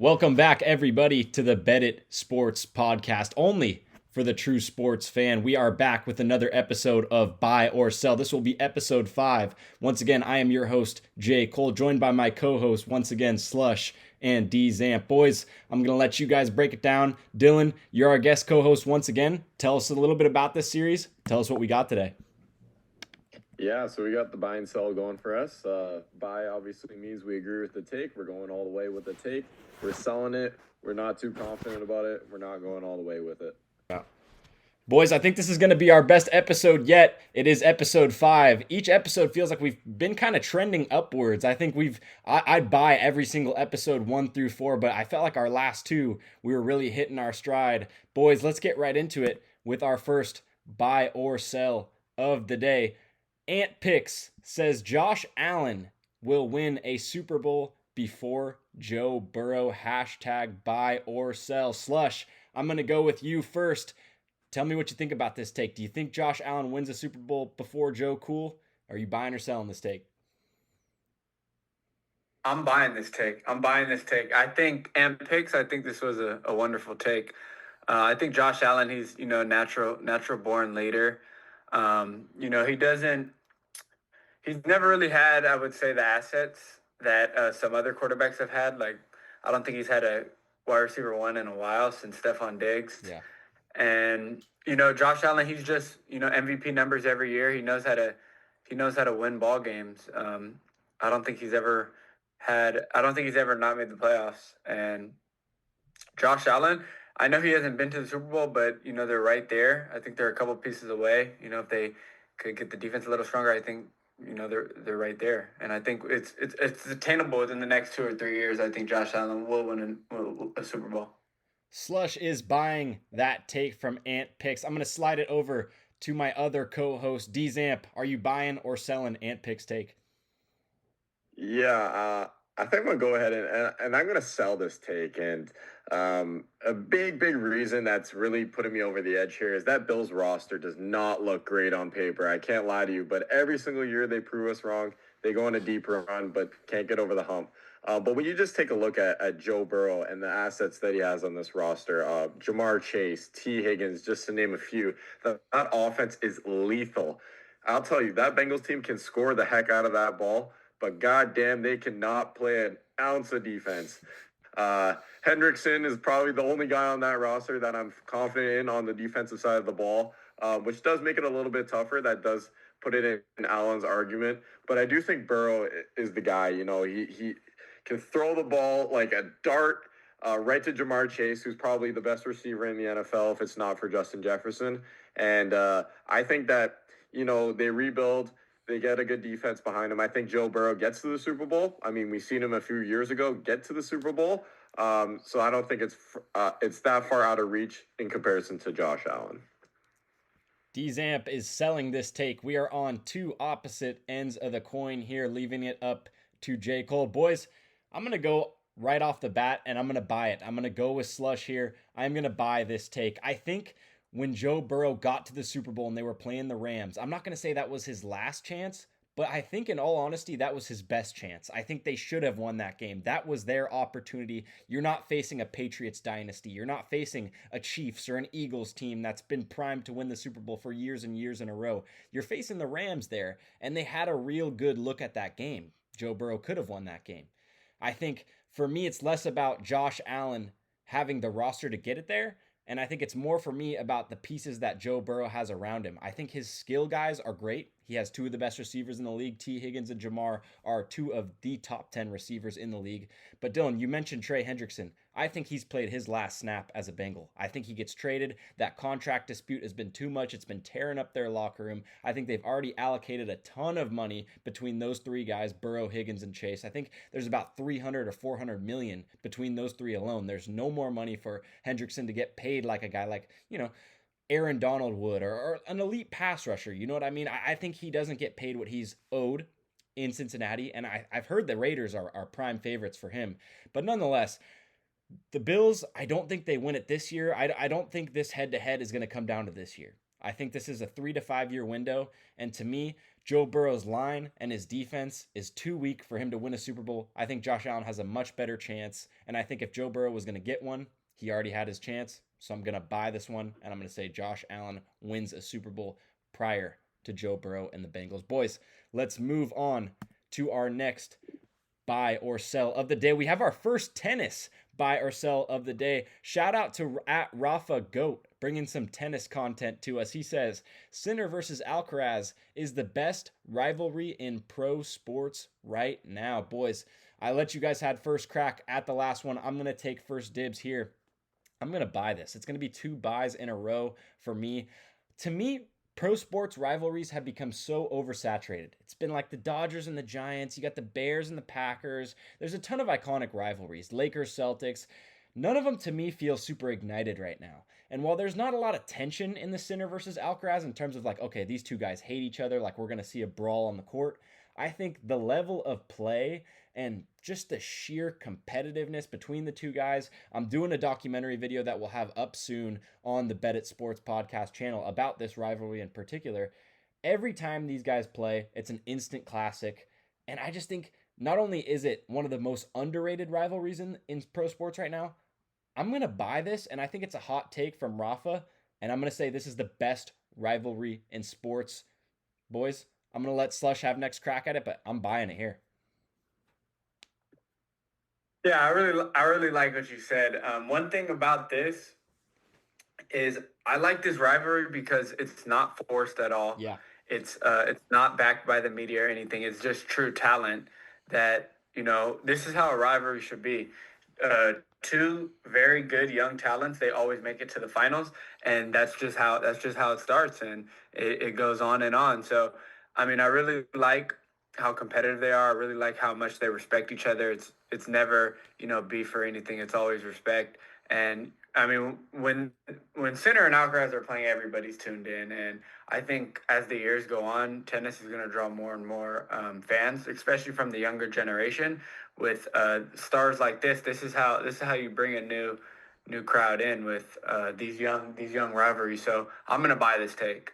Welcome back, everybody, to the BETIT Sports Podcast, only for the true sports fan. We are back with another episode of Buy or Sell. This will be episode 5. Once again, I am your host, JCOLE, joined by my co-host, once again, SLUSH and DZAMP. Boys, I'm going to let you guys break it down. Dylan, you're our guest co-host once again. Tell us a little bit about this series. Tell us what we got today. Yeah, so we got the buy and sell going for us. Buy obviously means we agree with the take. We're going all the way with the take. We're selling it. We're not too confident about it. We're not going all the way with it. Boys, I think this is going to be our best episode yet. It is episode 5. Each episode feels like we've been kind of trending upwards. I think I'd buy every single episode 1 through 4, but I felt like our last 2, we were really hitting our stride. Boys, let's get right into it with our first buy or sell of the day. Ant Picks says Josh Allen will win a Super Bowl before Joe Burrow. Hashtag buy or sell. Slush, I'm going to go with you first. Tell me what you think about this take. Do you think Josh Allen wins a Super Bowl before Joe Cool? Are you buying or selling this take? I'm buying this take. I think I think this was a wonderful take. I think Josh Allen, he's natural born leader. He's never really had, I would say, the assets that some other quarterbacks have had. Like, I don't think he's had a wide receiver 1 in a while since Stephon Diggs. Yeah. And Josh Allen, he's just MVP numbers every year. He knows how to win ball games. I don't think he's ever not made the playoffs. And Josh Allen, I know he hasn't been to the Super Bowl, but they're right there. I think they're a couple pieces away. If they could get the defense a little stronger, I think they're right there. And I think it's attainable within the next 2 or 3 years. I think Josh Allen will win a Super Bowl. Slush is buying that take from Ant Picks. I'm going to slide it over to my other co-host, DZAMP. Are you buying or selling Ant Picks take? Yeah, I think I'm going to go ahead and I'm going to sell this take. And a big reason that's really putting me over the edge here is that Bills roster does not look great on paper. I can't lie to you, but every single year they prove us wrong. They go on a deep run, but can't get over the hump. But when you just take a look at Joe Burrow and the assets that he has on this roster, Jamar Chase, T. Higgins, just to name a few, that offense is lethal. I'll tell you, that Bengals team can score the heck out of that ball, but goddamn, they cannot play an ounce of defense. Hendrickson is probably the only guy on that roster that I'm confident in on the defensive side of the ball, which does make it a little bit tougher. That does put it in Allen's argument. But I do think Burrow is the guy. He can throw the ball like a dart right to Jamar Chase, who's probably the best receiver in the NFL if it's not for Justin Jefferson. And I think that, they rebuild. They get a good defense behind him. I think Joe Burrow gets to the Super Bowl. I mean, we seen him a few years ago get to the Super Bowl. So I don't think it's that far out of reach in comparison to Josh Allen. DZAMP is selling this take. We are on 2 opposite ends of the coin here, leaving it up to J. Cole. Boys, I'm going to go right off the bat, and I'm going to buy it. I'm going to go with Slush here. I'm going to buy this take. I think when Joe Burrow got to the Super Bowl and they were playing the Rams, I'm not going to say that was his last chance, but I think in all honesty, that was his best chance. I think they should have won that game. That was their opportunity. You're not facing a Patriots dynasty. You're not facing a Chiefs or an Eagles team that's been primed to win the Super Bowl for years and years in a row. You're facing the Rams there, and they had a real good look at that game. Joe Burrow could have won that game. I think for me, it's less about Josh Allen having the roster to get it there. And I think it's more for me about the pieces that Joe Burrow has around him. I think his skill guys are great. He has 2 of the best receivers in the league. T. Higgins and Jamar are 2 of the top 10 receivers in the league. But Dylan, you mentioned Trey Hendrickson. I think he's played his last snap as a Bengal. I think he gets traded. That contract dispute has been too much. It's been tearing up their locker room. I think they've already allocated a ton of money between those 3 guys, Burrow, Higgins, and Chase. I think there's about 300 or 400 million between those 3 alone. There's no more money for Hendrickson to get paid like a guy like, Aaron Donald would, or an elite pass rusher. You know what I mean? I think he doesn't get paid what he's owed in Cincinnati, and I've heard the Raiders are prime favorites for him. But nonetheless, the Bills, I don't think they win it this year. I don't think this head-to-head is going to come down to this year. I think this is a 3 to 5 year window, and to me, Joe Burrow's line and his defense is too weak for him to win a Super Bowl. I think Josh Allen has a much better chance. And I think if Joe Burrow was going to get one, he already had his chance. So I'm going to buy this one. And I'm going to say Josh Allen wins a Super Bowl prior to Joe Burrow and the Bengals. Boys, let's move on to our next buy or sell of the day. We have our first tennis buy or sell of the day. Shout out to at Rafa Goat bringing some tennis content to us. He says Sinner versus Alcaraz is the best rivalry in pro sports right now. Boys, I let you guys had first crack at the last one. I'm going to take first dibs here. I'm going to buy this. It's going to be 2 buys in a row for me. To me, pro sports rivalries have become so oversaturated. It's been like the Dodgers and the Giants. You got the Bears and the Packers. There's a ton of iconic rivalries. Lakers, Celtics. None of them to me feel super ignited right now. And while there's not a lot of tension in the Sinner versus Alcaraz in terms of like, okay, these two guys hate each other, like we're going to see a brawl on the court, I think the level of play and just the sheer competitiveness between the two guys. I'm doing a documentary video that we'll have up soon on the BETIT Sports podcast channel about this rivalry in particular. Every time these guys play, it's an instant classic. And I just think not only is it one of the most underrated rivalries in pro sports right now, I'm going to buy this, and I think it's a hot take from Rafa, and I'm going to say this is the best rivalry in sports. Boys, I'm going to let Slush have next crack at it, but I'm buying it here. Yeah, I really like what you said. One thing about this is I like this rivalry because it's not forced at all. Yeah. It's not backed by the media or anything. It's just true talent that, this is how a rivalry should be. Two very good young talents, they always make it to the finals, and that's just how it starts, and it goes on and on. So, I mean, I really like how competitive they are. I really like how much they respect each other. It's never, beef or anything. It's always respect. And I mean, when Sinner and Alcaraz are playing, everybody's tuned in. And I think as the years go on, tennis is going to draw more and more fans, especially from the younger generation. With stars like this, this is how you bring a new crowd in with these young rivalries. So I'm going to buy this take.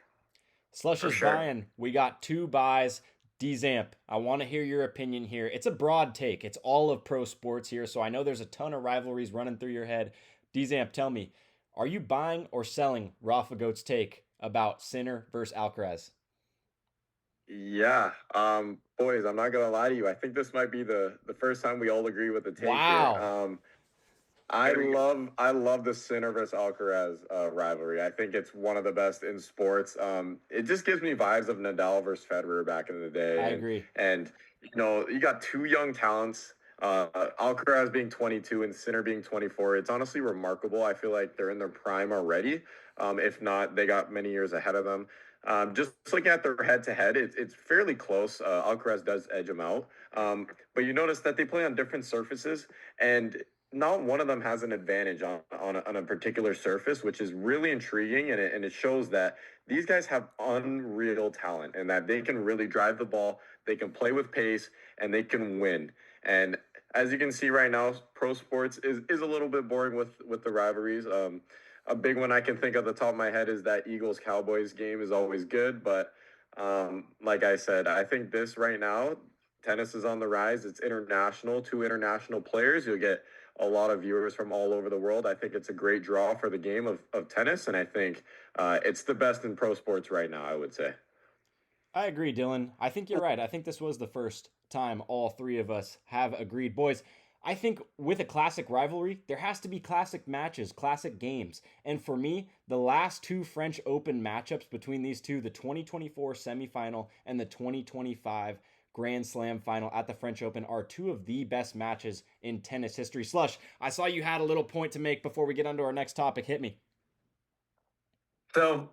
Slush is buying. We got 2 buys. DZAMP, I want to hear your opinion here. It's a broad take. It's all of pro sports here, so I know there's a ton of rivalries running through your head. DZAMP, tell me, are you buying or selling Rafa Goat's take about Sinner versus Alcaraz? Yeah. Boys, I'm not gonna lie to you. I think this might be the first time we all agree with the take Wow. here. I love the Sinner versus Alcaraz rivalry. I think it's one of the best in sports. It just gives me vibes of Nadal versus Federer back in the day. I agree. And you got 2 young talents. Alcaraz being 22 and Sinner being 24. It's honestly remarkable. I feel like they're in their prime already. If not, they got many years ahead of them. Just looking at their head-to-head, it's fairly close. Alcaraz does edge them out. But you notice that they play on different surfaces, and not one of them has an advantage on a particular surface, which is really intriguing, and it shows that these guys have unreal talent and that they can really drive the ball, they can play with pace, and they can win. And as you can see right now, pro sports is a little bit boring with the rivalries. A big one I can think of the top of my head is that Eagles-Cowboys game is always good, but like I said, I think this right now, tennis is on the rise. It's international, 2 international players. You'll get a lot of viewers from all over the world. I think it's a great draw for the game of tennis, and I think it's the best in pro sports right now, I would say. I agree, Dylan. I think you're right. I think this was the first time all 3 of us have agreed. Boys, I think with a classic rivalry, there has to be classic matches, classic games. And for me, the last 2 French Open matchups between these two, the 2024 semifinal and the 2025 Grand Slam final at the French Open, are 2 of the best matches in tennis history. Slush, I saw you had a little point to make before we get on to our next topic. Hit me. So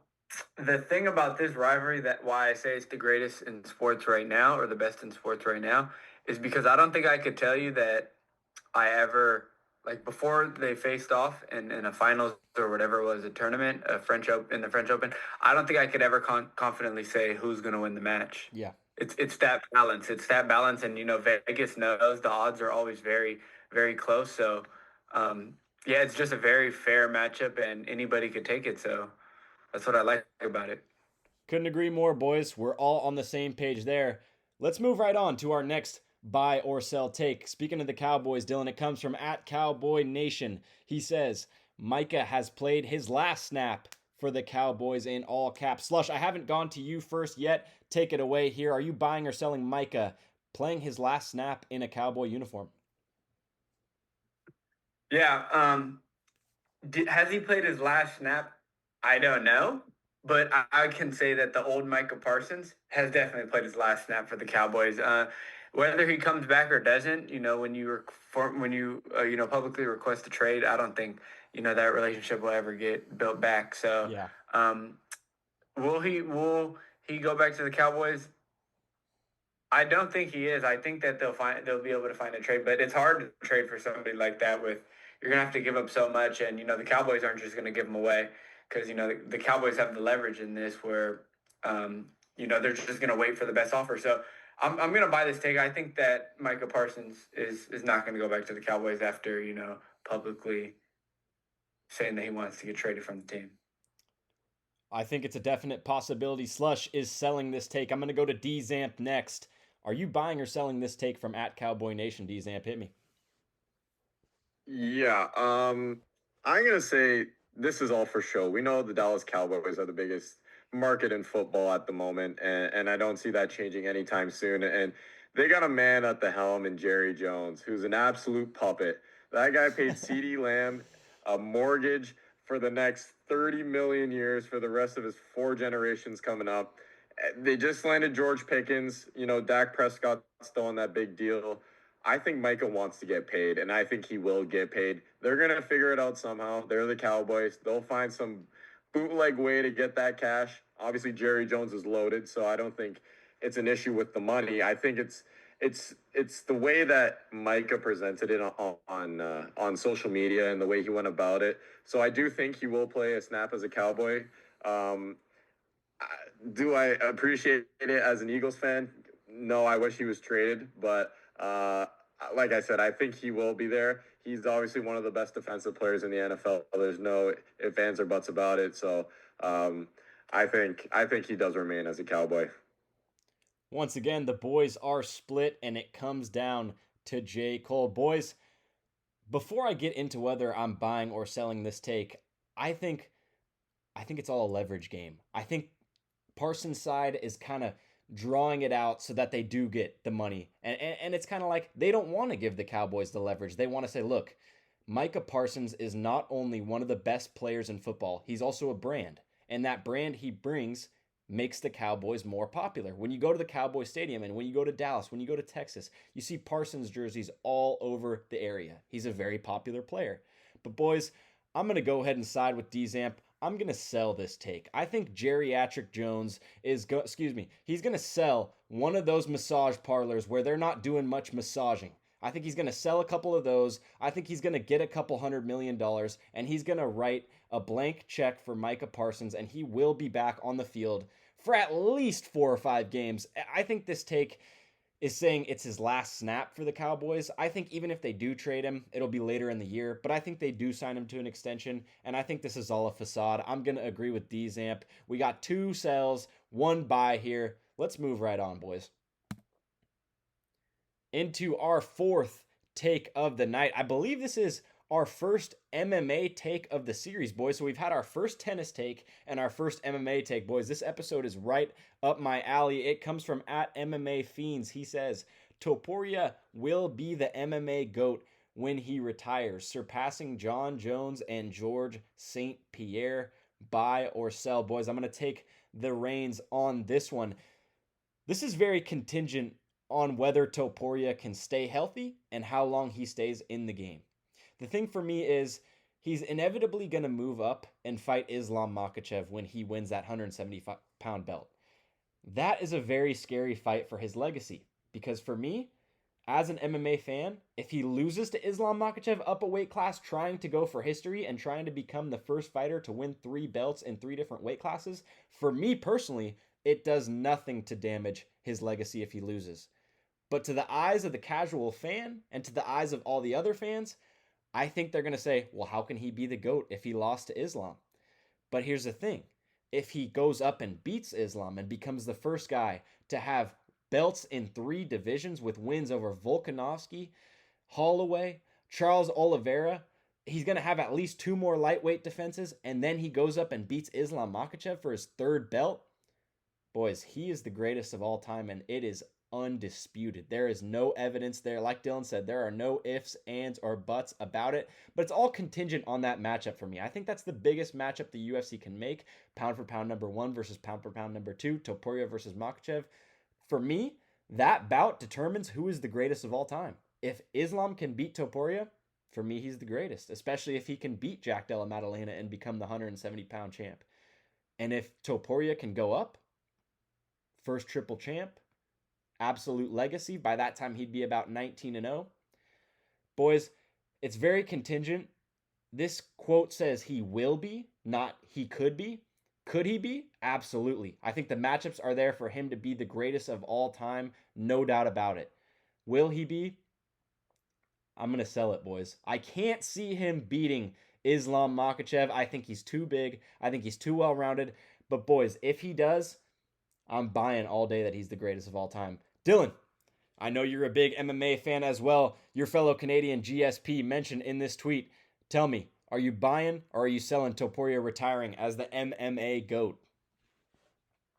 the thing about this rivalry, that why I say it's the greatest in sports right now, or the best in sports right now, is because I don't think I could tell you that I ever, like, before they faced off in a finals or whatever it was, a tournament, in the French Open, I don't think I could ever confidently say who's going to win the match. Yeah. It's that balance. It's that balance, and Vegas knows the odds are always very, very close. So, yeah, it's just a very fair matchup, and anybody could take it. So that's what I like about it. Couldn't agree more, boys. We're all on the same page there. Let's move right on to our next buy or sell take. Speaking of the Cowboys, Dylan, it comes from @CowboyNation. He says, Micah has played his last snap for the Cowboys in all caps. Slush, I haven't gone to you first yet. Take it away here. Are you buying or selling Micah playing his last snap in a Cowboy uniform? Yeah. Has he played his last snap? I don't know, but I can say that the old Micah Parsons has definitely played his last snap for the Cowboys. Whether he comes back or doesn't, when you publicly request a trade, I don't think that relationship will ever get built back. So, Yeah. will he go back to the Cowboys? I don't think he is. I think that they'll be able to find a trade, but it's hard to trade for somebody like that. You're gonna have to give up so much, and the Cowboys aren't just gonna give him away because the Cowboys have the leverage in this where they're just gonna wait for the best offer. So I'm gonna buy this take. I think that Micah Parsons is not gonna go back to the Cowboys after publicly saying that he wants to get traded from the team. I think it's a definite possibility. Slush is selling this take. I'm going to go to DZAMP next. Are you buying or selling this take from @CowboyNation? DZAMP, hit me. Yeah, I'm gonna say this is all for show. We know the Dallas Cowboys are the biggest market in football at the moment, and I don't see that changing anytime soon. And they got a man at the helm in Jerry Jones, who's an absolute puppet. That guy paid CeeDee Lamb a mortgage for the next 30 million years for the rest of his 4 generations coming up. They just landed George Pickens. Dak Prescott's still on that big deal. I think Micah wants to get paid, and I think he will get paid. They're going to figure it out somehow. They're the Cowboys. They'll find some bootleg way to get that cash. Obviously, Jerry Jones is loaded, so I don't think it's an issue with the money. I think it's the way that Micah presented it on social media and the way he went about it. So I do think he will play a snap as a Cowboy. Do I appreciate it as an Eagles fan? No, I wish he was traded, but like I said, I think he will be there. He's obviously one of the best defensive players in the NFL. There's no ifs, ands, or buts about it. So I think he does remain as a Cowboy. Once again, the boys are split, and it comes down to JCOLE. Boys, before I get into whether I'm buying or selling this take, I think it's all a leverage game. I think Parsons' side is kind of drawing it out so that they do get the money. And it's kind of like they don't want to give the Cowboys the leverage. They want to say, look, Micah Parsons is not only one of the best players in football, he's also a brand. And that brand he brings makes the Cowboys more popular. When you go to the Cowboy Stadium and when you go to Dallas, when you go to Texas, you see Parsons jerseys all over the area. He's a very popular player. But boys, I'm going to go ahead and side with DZAMP. I'm going to sell this take. I think Geriatric Jones he's going to sell one of those massage parlors where they're not doing much massaging. I think he's going to sell a couple of those. I think he's going to get a couple $100 million, and he's going to write a blank check for Micah Parsons, and he will be back on the field for at least 4 or 5 games. I think this take is saying it's his last snap for the Cowboys. I think even if they do trade him, it'll be later in the year, but I think they do sign him to an extension, and I think this is all a facade. I'm going to agree with DZAMP. We got 2 sells, 1 buy here. Let's move right on, boys. Into our 4th take of the night. I believe this is our first MMA take of the series, boys. So we've had our first tennis take and our first MMA take, boys. This episode is right up my alley. It comes from @MMA Fiends. He says, Topuria will be the MMA GOAT when he retires, surpassing John Jones and George St. Pierre. Buy or sell, boys. I'm going to take the reins on this one. This is very contingent on whether Topuria can stay healthy and how long he stays in the game. The thing for me is he's inevitably going to move up and fight Islam Makhachev when he wins that 175-pound belt. That is a very scary fight for his legacy, because for me, as an MMA fan, if he loses to Islam Makhachev up a weight class trying to go for history and trying to become the first fighter to win 3 belts in 3 different weight classes, for me personally, it does nothing to damage his legacy if he loses. But to the eyes of the casual fan and to the eyes of all the other fans, I think they're going to say, well, how can he be the GOAT if he lost to Islam? But here's the thing. if he goes up and beats Islam and becomes the first guy to have belts in 3 divisions with wins over Volkanovski, Holloway, Charles Oliveira. He's going to have at least 2 more lightweight defenses, and then he goes up and beats Islam Makhachev for his 3rd belt. Boys, he is the greatest of all time, and it is undisputed. There is no evidence there. Like Dylan said, there are no ifs, ands, or buts about it, but it's all contingent on that matchup for me. I think that's the biggest matchup the UFC can make. Pound for pound number 1 versus pound for pound number 2, Topuria versus Makhachev. For me, that bout determines who is the greatest of all time. If Islam can beat Topuria, for me, he's the greatest, especially if he can beat Jack Della Maddalena and become the 170-pound champ. And if Topuria can go up, first triple champ, absolute legacy. By that time, he'd be about 19-0. Boys, it's very contingent. This quote says he will be, not he could be. Could he be? Absolutely. I think the matchups are there for him to be the greatest of all time. No doubt about it. Will he be? I'm going to sell it, boys. I can't see him beating Islam Makhachev. I think he's too big. I think he's too well-rounded. But, boys, if he does, I'm buying all day that he's the greatest of all time. Dylan, I know you're a big MMA fan as well. Your fellow Canadian GSP mentioned in this tweet. Tell me, are you buying or are you selling Topuria retiring as the MMA GOAT?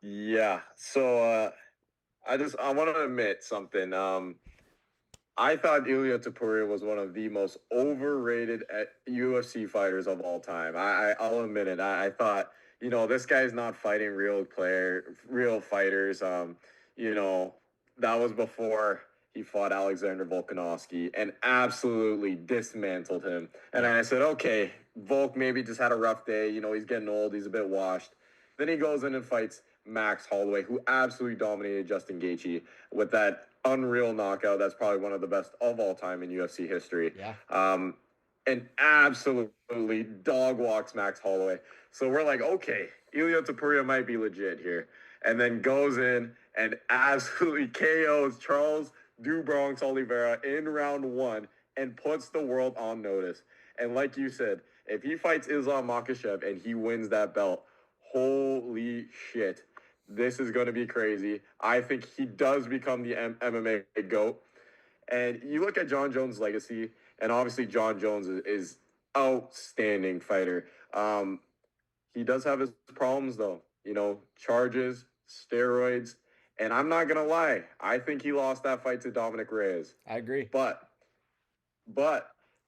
Yeah. So I want to admit something. I thought Ilia Topuria was one of the most overrated UFC fighters of all time. I'll admit it. I thought, this guy's not fighting real fighters. That was before he fought Alexander Volkanovski and absolutely dismantled him. And I said, okay, Volk maybe just had a rough day. He's getting old. He's a bit washed. Then he goes in and fights Max Holloway, who absolutely dominated Justin Gaethje with that unreal knockout. That's probably one of the best of all time in UFC history. Yeah. And absolutely dog walks Max Holloway. So we're like, okay, Ilia Topuria might be legit here. And then goes in and absolutely KOs Charles do Bronx Oliveira in round 1 and puts the world on notice. And like you said, if he fights Islam Makhachev and he wins that belt, holy shit, this is going to be crazy. I think he does become the MMA GOAT. And you look at John Jones' legacy, and obviously John Jones is outstanding fighter. He does have his problems, though. Charges, steroids. And I'm not going to lie. I think he lost that fight to Dominic Reyes. I agree. But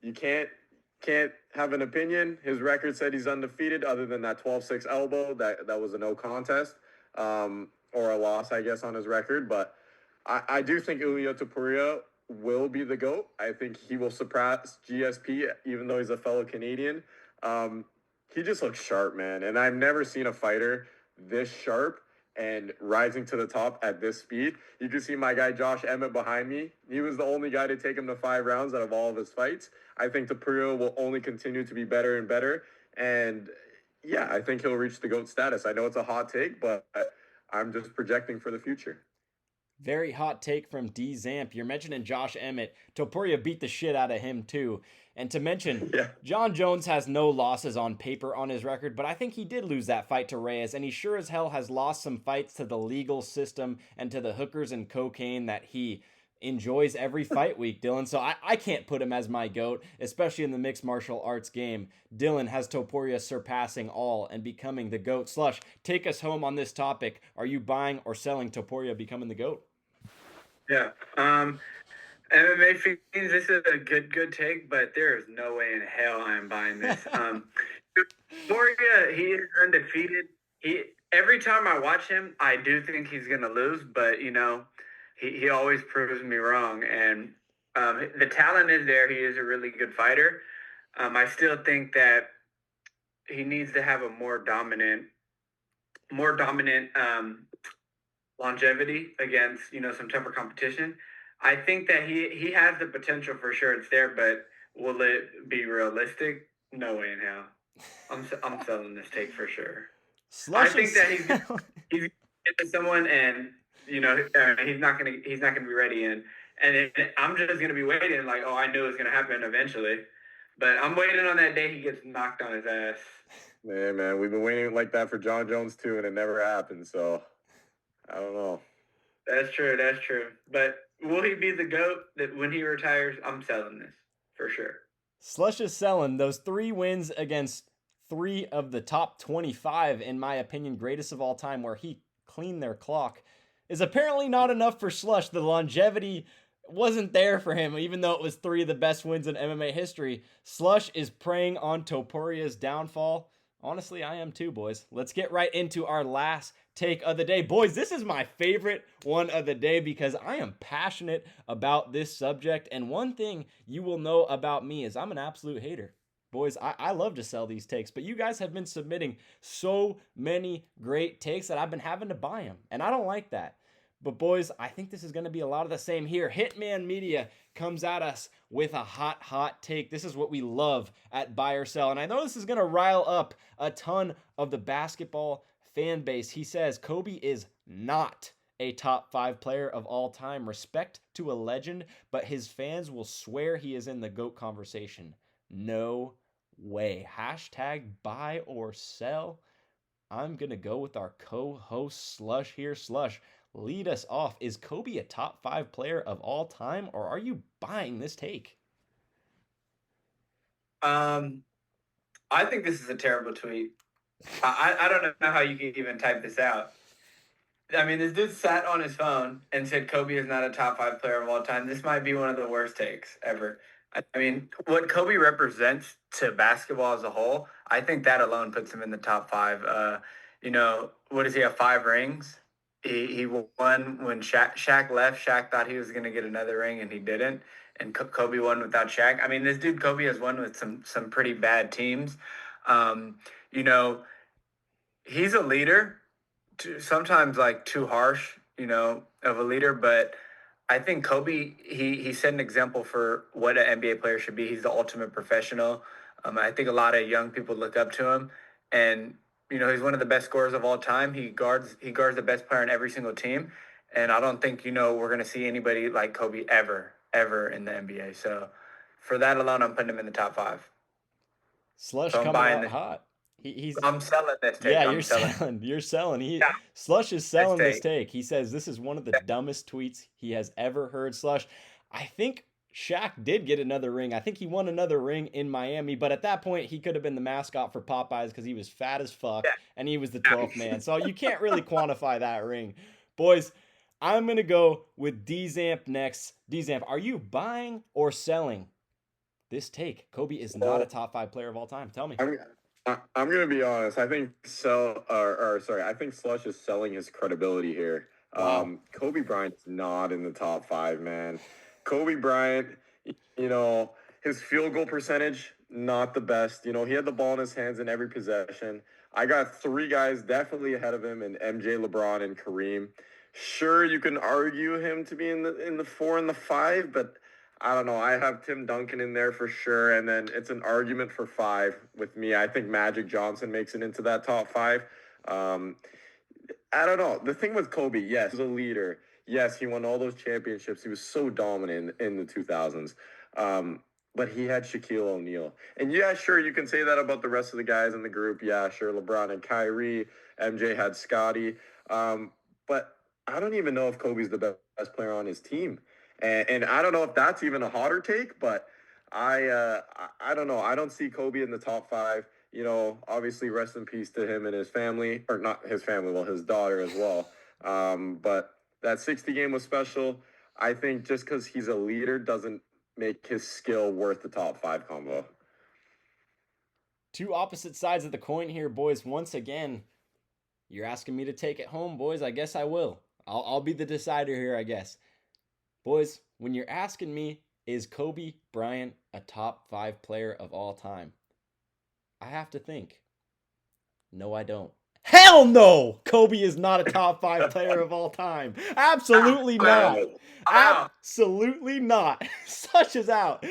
you can't have an opinion. His record said he's undefeated other than that 12-6 elbow. That was a no contest or a loss, I guess, on his record. But I do think Ilia Topuria will be the GOAT. I think he will surpass GSP, even though he's a fellow Canadian. He just looks sharp, man. And I've never seen a fighter this sharp and rising to the top at this speed. You can see my guy Josh Emmett behind me. He was the only guy to take him to 5 rounds out of all of his fights. I think Topuria will only continue to be better and better. And yeah, I think he'll reach the GOAT status. I know it's a hot take, but I'm just projecting for the future. Very hot take from DZAMP. You're mentioning Josh Emmett. Topuria beat the shit out of him too. And to mention, John Jones has no losses on paper on his record, but I think he did lose that fight to Reyes, and he sure as hell has lost some fights to the legal system and to the hookers and cocaine that he enjoys every fight week, Dylan. So I can't put him as my GOAT, especially in the mixed martial arts game. Dylan has Topuria surpassing all and becoming the GOAT. Slush, take us home on this topic. Are you buying or selling Topuria becoming the GOAT? Yeah. MMA fiends, this is a good take, but there is no way in hell I'm buying this. Topuria, he is undefeated. Every time I watch him, I do think he's gonna lose, but he always proves me wrong. And the talent is there. He is a really good fighter. I still think that he needs to have a more dominant longevity against some tougher competition. I think that he has the potential for sure. It's there, but will it be realistic? No way in hell. I'm selling this take for sure. I think that he's getting someone, and he's not gonna be ready, and I'm just gonna be waiting. Like, I knew it was gonna happen eventually, but I'm waiting on that day he gets knocked on his ass. Man, we've been waiting like that for John Jones too, and it never happened. So I don't know. That's true. That's true. But will he be the GOAT that when he retires? I'm selling this for sure. Slush is selling those 3 wins against 3 of the top 25, in my opinion, greatest of all time, where he cleaned their clock, is apparently not enough for Slush. The longevity wasn't there for him, even though it was 3 of the best wins in MMA history. Slush is preying on Topuria's downfall. Honestly, I am too, boys. Let's get right into our last take of the day. Boys, this is my favorite one of the day because I am passionate about this subject. And one thing you will know about me is I'm an absolute hater. Boys, I love to sell these takes, but you guys have been submitting so many great takes that I've been having to buy them. And I don't like that. But boys, I think this is going to be a lot of the same here. Hitman Media comes at us with a hot take. This is what we love at Buy or Sell. And I know this is going to rile up a ton of the basketball fan base. He says Kobe is not a top 5 player of all time. Respect to a legend, but his fans will swear he is in the GOAT conversation. No way. Hashtag buy or sell. I'm going to go with our co-host Slush here. Slush, lead us off. Is Kobe a top 5 player of all time, or are you buying this take? I think this is a terrible tweet. I don't know how you can even type this out. I mean, this dude sat on his phone and said Kobe is not a top 5 player of all time. This might be one of the worst takes ever. I mean, what Kobe represents to basketball as a whole, I think that alone puts him in the top 5. What does he have? 5 rings. He won when Shaq left. Shaq thought he was going to get another ring, and he didn't. And Kobe won without Shaq. I mean, this dude Kobe has won with some pretty bad teams. You know, he's a leader. Sometimes like too harsh, of a leader, but I think Kobe he set an example for what an NBA player should be. He's the ultimate professional. I think a lot of young people look up to him, and he's one of the best scorers of all time. He guards the best player on every single team, and I don't think we're gonna see anybody like Kobe ever in the NBA. So for that alone, I'm putting him in the top 5. Slush So I'm coming buying out this. hot. He's I'm selling this take. Yeah, I'm you're selling. selling. You're selling. Yeah, Slush is selling this take. take. He says this is one of the dumbest tweets he has ever heard. Slush, I think Shaq did get another ring. I think he won another ring in Miami, but at that point he could have been the mascot for Popeyes because he was fat as fuck and he was the 12th man. So you can't really quantify that ring. Boys, I'm going to go with DZAMP next. DZAMP, are you buying or selling this take? Kobe is not a top 5 player of all time. Tell me. I'm gonna be honest. I think I think Slush is selling his credibility here. Wow. Kobe Bryant's not in the top 5, man. Kobe Bryant, his field goal percentage not the best. He had the ball in his hands in every possession. I got 3 guys definitely ahead of him in MJ, LeBron, and Kareem. Sure, you can argue him to be in the 4 and the 5, but I don't know. I have Tim Duncan in there for sure, and then it's an argument for 5 with me. I think Magic Johnson makes it into that top 5. I don't know. The thing with Kobe, yes, he's a leader. Yes, he won all those championships. He was so dominant in the 2000s. But he had Shaquille O'Neal. And yeah, sure, you can say that about the rest of the guys in the group. Yeah, sure, LeBron and Kyrie. MJ had Scottie. But I don't even know if Kobe's the best player on his team. And I don't know if that's even a hotter take, but I don't know. I don't see Kobe in the top 5. Obviously, rest in peace to him and his family, or not his family, well, his daughter as well. But that 60 game was special. I think just because he's a leader doesn't make his skill worth the top 5 combo. Two opposite sides of the coin here, boys. Once again, you're asking me to take it home, boys. I guess I will. I'll be the decider here, I guess. Boys, when you're asking me, is Kobe Bryant a top 5 player of all time? I have to think. No, I don't. Hell no! Kobe is not a top 5 player of all time. Absolutely not. Absolutely not. Such is out.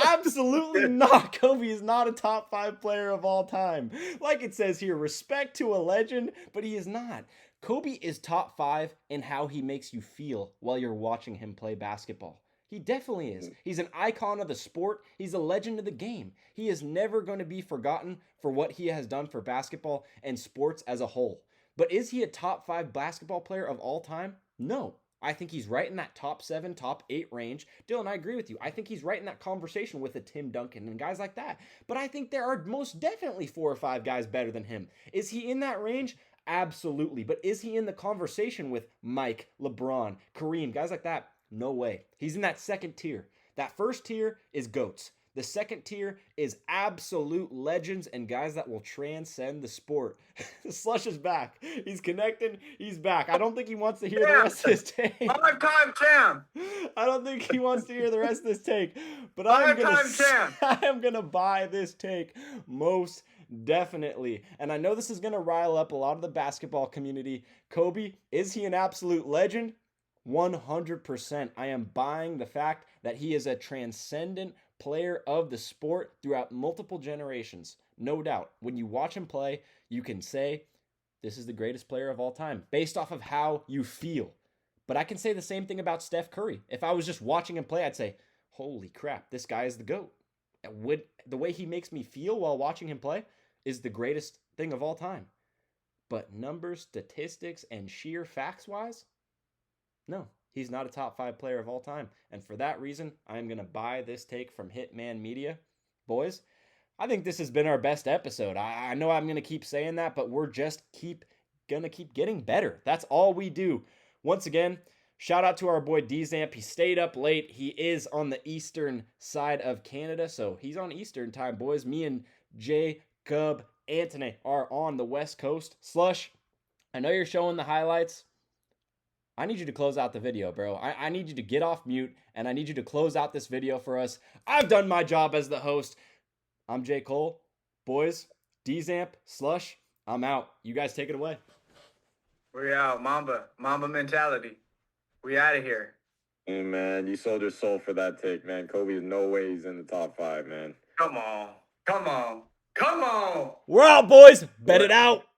Absolutely not. Kobe is not a top 5 player of all time. Like it says here, respect to a legend, but he is not. Kobe is top 5 in how he makes you feel while you're watching him play basketball. He definitely is. He's an icon of the sport. He's a legend of the game. He is never going to be forgotten for what he has done for basketball and sports as a whole. But is he a top 5 basketball player of all time? No. I think he's right in that top 7, top 8 range. Dylan, I agree with you. I think he's right in that conversation with a Tim Duncan and guys like that. But I think there are most definitely 4 or 5 guys better than him. Is he in that range? Absolutely. But is he in the conversation with Mike, LeBron, Kareem, guys like that? No way. He's in that second tier. That first tier is GOATs. The second tier is absolute legends and guys that will transcend the sport. Slush is back. He's connecting. He's back. I don't think he wants to hear the rest of his take. Five-time champ. I don't think he wants to hear the rest of this take. But Five-time champ. I am gonna buy this take most definitely. And I know this is gonna rile up a lot of the basketball community. Kobe, is he an absolute legend? 100%. I am buying the fact that he is a transcendent player of the sport throughout multiple generations. No doubt. When you watch him play, you can say, this is the greatest player of all time, based off of how you feel. But I can say the same thing about Steph Curry. If I was just watching him play, I'd say, holy crap, this guy is the GOAT. The way he makes me feel while watching him play is the greatest thing of all time. But numbers, statistics, and sheer facts-wise, no, he's not a top 5 player of all time. And for that reason, I'm going to buy this take from Hitman Media. Boys, I think this has been our best episode. I know I'm going to keep saying that, but we're just going to keep getting better. That's all we do. Once again, shout out to our boy DZAMP. He stayed up late. He is on the eastern side of Canada, so he's on Eastern time, boys. Me and Jacob Antony are on the West Coast. Slush, I know you're showing the highlights. I need you to close out the video, bro. I need you to get off mute, and I need you to close out this video for us. I've done my job as the host. I'm JCOLE. Boys, DZAMP, Slush, I'm out. You guys take it away. We out. Mamba mentality. We out of here. Hey, man, you sold your soul for that take, man. Kobe is no way he's in the top 5, man. Come on. We're out, boys. Bet it out.